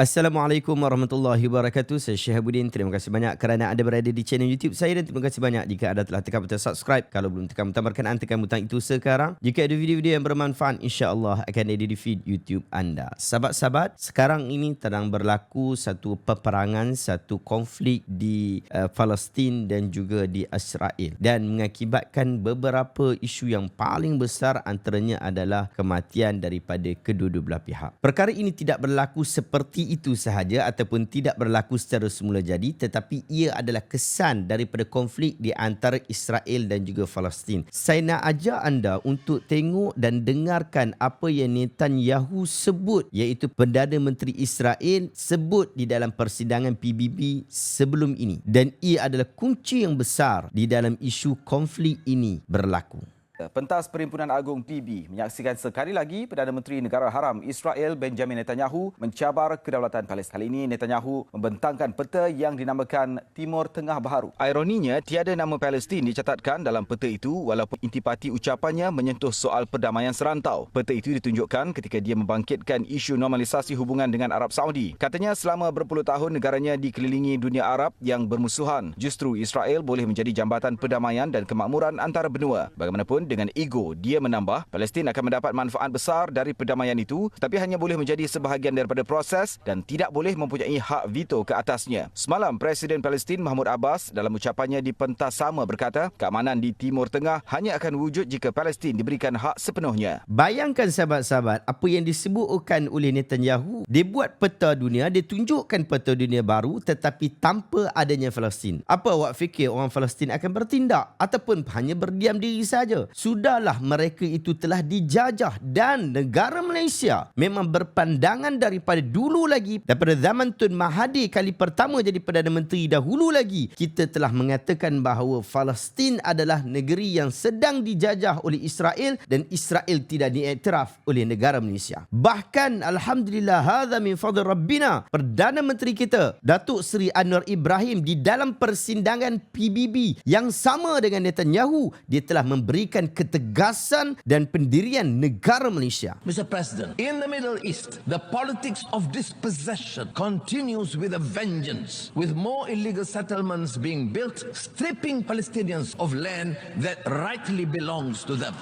Assalamualaikum warahmatullahi wabarakatuh. Saya Syihabuddin. Terima kasih banyak kerana anda berada di channel YouTube saya dan terima kasih banyak jika anda telah tekan butang subscribe. Kalau belum tekan butang berkenaan, tekan butang itu sekarang. Jika ada video-video yang bermanfaat, insya-Allah akan ada di feed YouTube anda. Sahabat-sahabat, sekarang ini sedang berlaku satu peperangan, satu konflik di Palestin dan juga di Israel dan mengakibatkan beberapa isu yang paling besar, antaranya adalah kematian daripada kedua-dua belah pihak. Perkara ini tidak berlaku seperti itu sahaja ataupun tidak berlaku secara semula jadi, tetapi ia adalah kesan daripada konflik di antara Israel dan juga Palestin. Saya nak ajak anda untuk tengok dan dengarkan apa yang Netanyahu sebut, iaitu Perdana Menteri Israel sebut di dalam persidangan PBB sebelum ini, dan ia adalah kunci yang besar di dalam isu konflik ini berlaku. Pentas Perhimpunan Agung PB menyaksikan sekali lagi Perdana Menteri Negara Haram Israel Benjamin Netanyahu mencabar kedaulatan Palestin. Kali ini Netanyahu membentangkan peta yang dinamakan Timur Tengah Baharu. Ironinya, tiada nama Palestin dicatatkan dalam peta itu walaupun intipati ucapannya menyentuh soal perdamaian serantau. Peta itu ditunjukkan ketika dia membangkitkan isu normalisasi hubungan dengan Arab Saudi. Katanya selama berpuluh tahun negaranya dikelilingi dunia Arab yang bermusuhan. Justru Israel boleh menjadi jambatan perdamaian dan kemakmuran antara benua. Bagaimanapun, dengan ego, dia menambah, Palestin akan mendapat manfaat besar dari perdamaian itu, tapi hanya boleh menjadi sebahagian daripada proses dan tidak boleh mempunyai hak veto ke atasnya. Semalam, Presiden Palestin Mahmud Abbas dalam ucapannya di pentas sama berkata, keamanan di Timur Tengah hanya akan wujud jika Palestin diberikan hak sepenuhnya. Bayangkan sahabat-sahabat, apa yang disebutkan oleh Netanyahu, dia buat peta dunia, dia tunjukkan peta dunia baru tetapi tanpa adanya Palestin. Apa awak fikir orang Palestin akan bertindak ataupun hanya berdiam diri saja? Sudahlah, mereka itu telah dijajah dan negara Malaysia memang berpandangan daripada dulu lagi, daripada zaman Tun Mahathir kali pertama jadi Perdana Menteri dahulu lagi, kita telah mengatakan bahawa Palestin adalah negeri yang sedang dijajah oleh Israel dan Israel tidak diiktiraf oleh negara Malaysia. Bahkan alhamdulillah, hadza min fadl rabbina, Perdana Menteri kita Datuk Seri Anwar Ibrahim di dalam persidangan PBB yang sama dengan Netanyahu, dia telah memberikan ketegasan dan pendirian negara Malaysia. Mr. President, in the Middle East, the politics of dispossession continues with a vengeance, with more illegal settlements being built, stripping Palestinians of land that rightly belongs to them.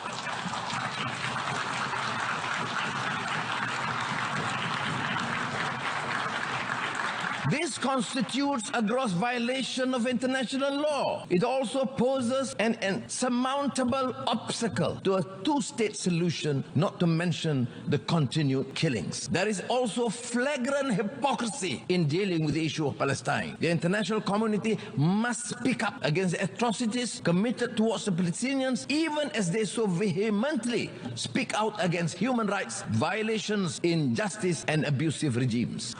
This constitutes a gross violation of international law. It also poses an insurmountable obstacle to a two-state solution, not to mention the continued killings. There is also flagrant hypocrisy in dealing with the issue of Palestine. The international community must speak up against the atrocities committed towards the Palestinians, even as they so vehemently speak out against human rights violations, injustice and abusive regimes.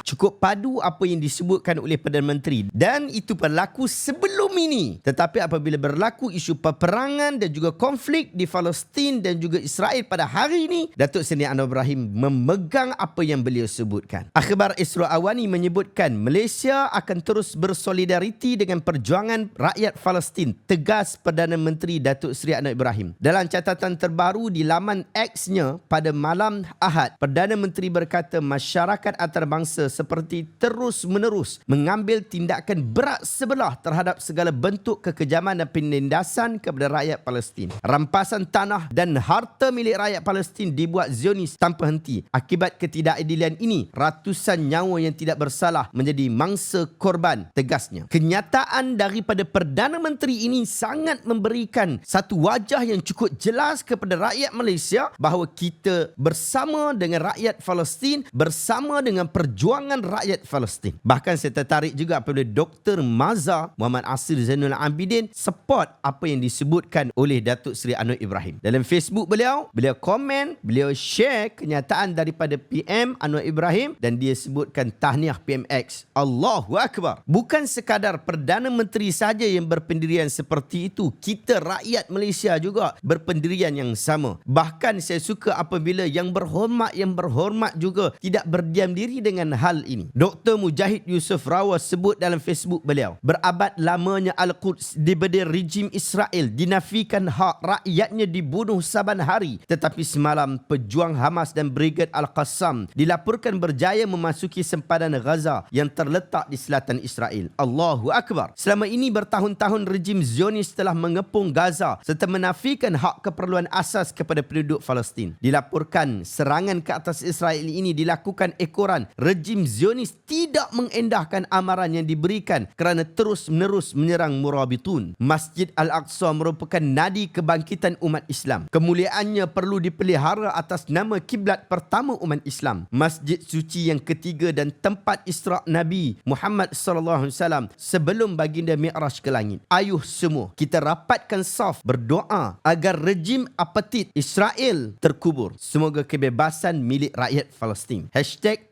Cukup padu apa yang disebutkan oleh Perdana Menteri, dan itu berlaku sebelum ini. Tetapi apabila berlaku isu peperangan dan juga konflik di Palestin dan juga Israel pada hari ini, Datuk Seri Anwar Ibrahim memegang apa yang beliau sebutkan. Akhbar Isra Awani menyebutkan Malaysia akan terus bersolidariti dengan perjuangan rakyat Palestin, tegas Perdana Menteri Datuk Seri Anwar Ibrahim. Dalam catatan terbaru di laman X-nya pada malam Ahad, Perdana Menteri berkata masyarakat antarabangsa seperti terus-menerus mengambil tindakan berat sebelah terhadap segala bentuk kekejaman dan penindasan kepada rakyat Palestin. Rampasan tanah dan harta milik rakyat Palestin dibuat Zionis tanpa henti. Akibat ketidakadilan ini, ratusan nyawa yang tidak bersalah menjadi mangsa korban, tegasnya. Kenyataan daripada Perdana Menteri ini sangat memberikan satu wajah yang cukup jelas kepada rakyat Malaysia bahawa kita bersama dengan rakyat Palestin, bersama dengan perjuangan rakyat Palestin. Bahkan saya tertarik juga apabila Dr. Maza Muhammad Asir Zainul Abidin support apa yang disebutkan oleh Datuk Seri Anwar Ibrahim. Dalam Facebook beliau komen, beliau share kenyataan daripada PM Anwar Ibrahim dan dia sebutkan tahniah PMX. Allahu Akbar. Bukan sekadar Perdana Menteri saja yang berpendirian seperti itu, kita rakyat Malaysia juga berpendirian yang sama. Bahkan saya suka apabila yang berhormat juga tidak berdiam diri dengan hal hal ini. Dr. Mujahid Yusof Rawah sebut dalam Facebook beliau, berabad lamanya Al-Quds dibedil rejim Israel, dinafikan hak rakyatnya dibunuh saban hari. Tetapi semalam pejuang Hamas dan Brigad Al-Qassam dilaporkan berjaya memasuki sempadan Gaza yang terletak di selatan Israel. Allahu Akbar. Selama ini bertahun-tahun rejim Zionis telah mengepung Gaza serta menafikan hak keperluan asas kepada penduduk Palestin. Dilaporkan serangan ke atas Israel ini dilakukan ekoran rejim Zionis tidak mengendahkan amaran yang diberikan kerana terus-menerus menyerang Murabitun. Masjid Al-Aqsa merupakan nadi kebangkitan umat Islam. Kemuliaannya perlu dipelihara atas nama kiblat pertama umat Islam. Masjid suci yang ketiga dan tempat Isra' Nabi Muhammad sallallahu alaihi wasallam sebelum baginda Mi'raj ke langit. Ayuh semua, kita rapatkan saf berdoa agar rejim apartheid Israel terkubur. Semoga kebebasan milik rakyat Palestin.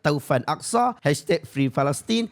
#Taufan Aqsa, #Free Palestine,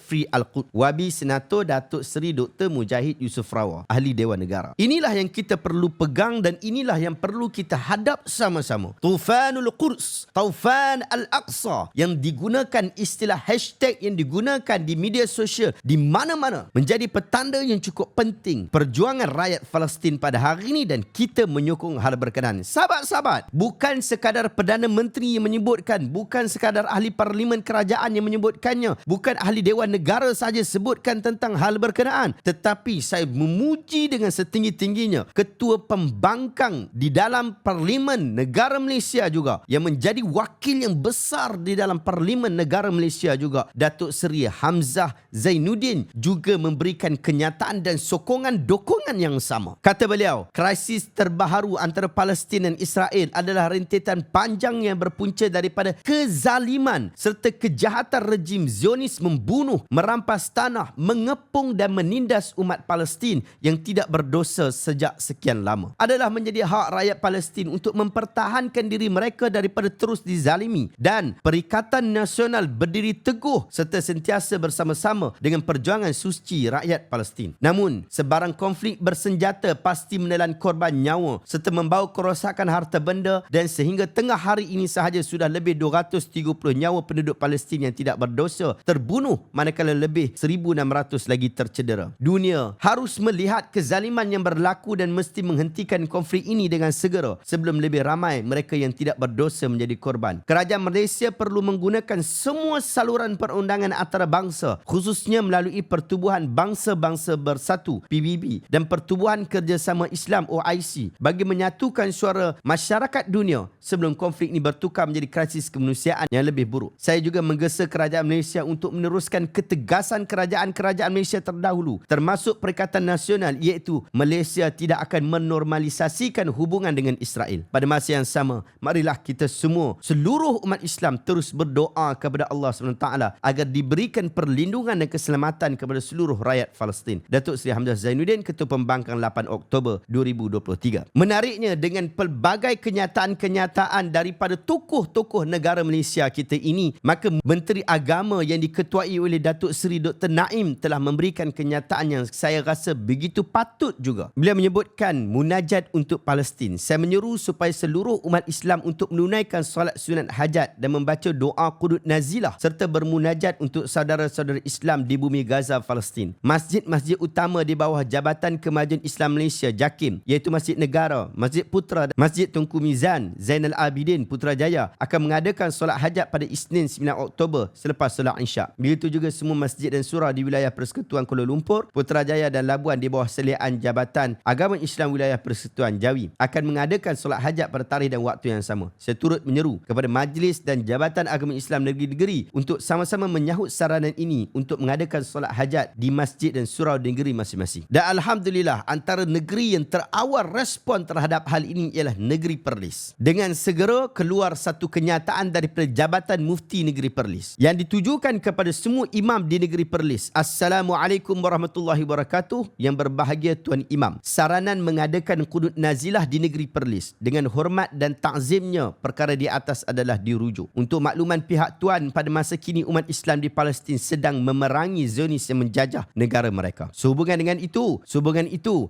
#Free Al-Quds. Wabi Senator Datuk Seri Dr. Mujahid Yusof Rawah, Ahli Dewan Negara. Inilah yang kita perlu pegang dan inilah yang perlu kita hadap sama-sama. Tufanul Quds, Taufan Al-Aqsa, yang digunakan istilah hashtag yang digunakan di media sosial di mana-mana menjadi petanda yang cukup penting perjuangan rakyat Palestin pada hari ini dan kita menyokong hal berkenaan. Sahabat-sahabat, bukan sekadar Perdana Menteri yang menyebutkan, bukan sekadar ahli parlimen kerajaan yang menyebutkannya, bukan ahli Dewan Negara saja sebutkan tentang hal berkenaan, tetapi saya memuji dengan setinggi-tingginya Ketua Pembangkang di dalam Parlimen Negara Malaysia juga, yang menjadi wakil yang besar di dalam Parlimen Negara Malaysia juga, Datuk Seri Hamzah Zainuddin, juga memberikan kenyataan dan sokongan-dokongan yang sama. Kata beliau, krisis terbaharu antara Palestin dan Israel adalah rentetan panjang yang berpunca daripada kezaliman serta kejahatan rejim Zionis membunuh, merampas tanah, mengepung dan menindas umat Palestin yang tidak berdosa sejak sekian lama. Adalah menjadi hak rakyat Palestin untuk mempertahankan diri mereka daripada terus dizalimi, dan Perikatan Nasional berdiri teguh serta sentiasa bersama-sama dengan perjuangan suci rakyat Palestin. Namun, sebarang konflik bersenjata pasti menelan korban nyawa serta membawa kerosakan harta benda, dan sehingga tengah hari ini sahaja sudah lebih 230 nyawa penduduk Palestin yang tidak berdosa terbunuh, manakala lebih 1,600 lagi tercedera. Dunia harus melihat kezaliman yang berlaku dan mesti menghentikan konflik ini dengan segera sebelum lebih ramai mereka yang tidak berdosa menjadi korban. Kerajaan Malaysia perlu menggunakan semua saluran perundangan antarabangsa, khususnya melalui Pertubuhan Bangsa-Bangsa Bersatu PBB dan Pertubuhan Kerjasama Islam OIC, bagi menyatukan suara masyarakat dunia sebelum konflik ini bertukar menjadi krisis kemanusiaan yang lebih buruk. Saya juga menggesa kerajaan Malaysia untuk meneruskan ketegasan kerajaan-kerajaan Malaysia terdahulu, termasuk Perikatan Nasional, iaitu Malaysia tidak akan menormalisasikan hubungan dengan Israel. Pada masa yang sama, marilah kita semua, seluruh umat Islam, terus berdoa kepada Allah SWT agar diberikan perlindungan dan keselamatan kepada seluruh rakyat Palestin. Datuk Seri Hamzah Zainuddin, Ketua Pembangkang 8 Oktober 2023. Menariknya, dengan pelbagai kenyataan-kenyataan daripada tokoh-tokoh negara Malaysia kita ini, maka Menteri Agama yang diketuai oleh Datuk Seri Dr. Naim telah memberikan kenyataan yang saya rasa begitu patut juga. Beliau menyebutkan munajat untuk Palestin. Saya menyeru supaya seluruh umat Islam untuk menunaikan solat sunat hajat dan membaca doa qunut nazilah serta bermunajat untuk saudara-saudara Islam di bumi Gaza, Palestin. Masjid-masjid utama di bawah Jabatan Kemajuan Islam Malaysia JAKIM, iaitu Masjid Negara, Masjid Putra dan Masjid Tunku Mizan Zainal Abidin Putrajaya akan mengadakan solat hajat pada Isnin 9 Oktober selepas solat Isyak. Begitu juga semua masjid dan surau di wilayah Persekutuan Kuala Lumpur, Putrajaya dan Labuan di bawah seliaan Jabatan Agama Islam Wilayah Persekutuan Jawi akan mengadakan solat hajat pada tarikh dan waktu yang sama. Saya turut menyeru kepada Majlis dan Jabatan Agama Islam Negeri-Negeri untuk sama-sama menyahut saranan ini untuk mengadakan solat hajat di masjid dan surau negeri masing-masing. Dan Alhamdulillah, antara negeri yang terawal respon terhadap hal ini ialah negeri Perlis. Dengan segera keluar satu kenyataan daripada Jabatan Mufti Negeri Perlis yang ditujukan kepada semua imam di negeri Perlis. Assalamualaikum warahmatullahi wabarakatuh. Yang berbahagia Tuan Imam, saranan mengadakan qunut nazilah di negeri Perlis dengan hormat dan takzimnya perkara di atas adalah dirujuk. Untuk makluman pihak Tuan, pada masa kini umat Islam di Palestin sedang memerangi Zionis yang menjajah negara mereka. Sehubungan dengan itu,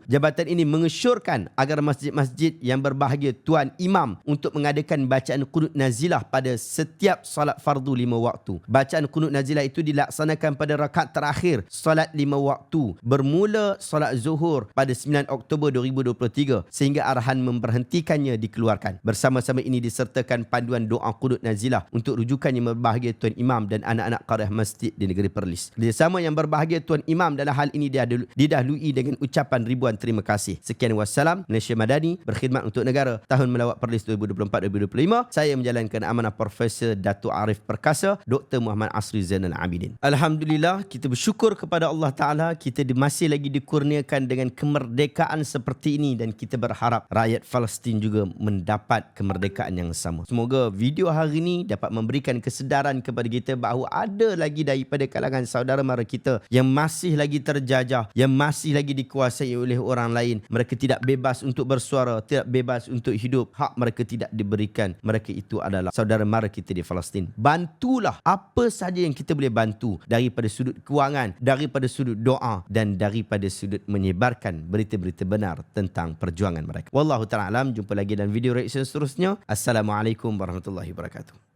jabatan ini mengesyorkan agar masjid-masjid yang berbahagia Tuan Imam untuk mengadakan bacaan qunut nazilah pada setiap salat fardu 5 5 waktu. Bacaan kunut nazilah itu dilaksanakan pada rakaat terakhir solat 5 waktu bermula solat zuhur pada 9 Oktober 2023 sehingga arahan memberhentikannya dikeluarkan. Bersama-sama ini disertakan panduan doa kunut nazilah untuk rujukan yang berbahagia Tuan Imam dan anak-anak qariah masjid di negeri Perlis. Kerjasama yang berbahagia Tuan Imam dalam hal ini didahului dengan ucapan ribuan terima kasih. Sekian wassalam. Malaysia Madani berkhidmat untuk negara. Tahun Melawat Perlis 2024-2025. Saya menjalankan amanah Profesor Datuk Arif Perkasa, Dr. Muhammad Asri Zainal Abidin. Alhamdulillah, kita bersyukur kepada Allah Ta'ala. Kita masih lagi dikurniakan dengan kemerdekaan seperti ini dan kita berharap rakyat Palestin juga mendapat kemerdekaan yang sama. Semoga video hari ini dapat memberikan kesedaran kepada kita bahawa ada lagi daripada kalangan saudara mara kita yang masih lagi terjajah, yang masih lagi dikuasai oleh orang lain. Mereka tidak bebas untuk bersuara, tidak bebas untuk hidup. Hak mereka tidak diberikan. Mereka itu adalah saudara mara kita di Palestin. Bantulah apa sahaja yang kita boleh bantu daripada sudut kewangan, daripada sudut doa dan daripada sudut menyebarkan berita-berita benar tentang perjuangan mereka. Wallahu ta'ala alam. Jumpa lagi dalam video reaction seterusnya. Assalamualaikum warahmatullahi wabarakatuh.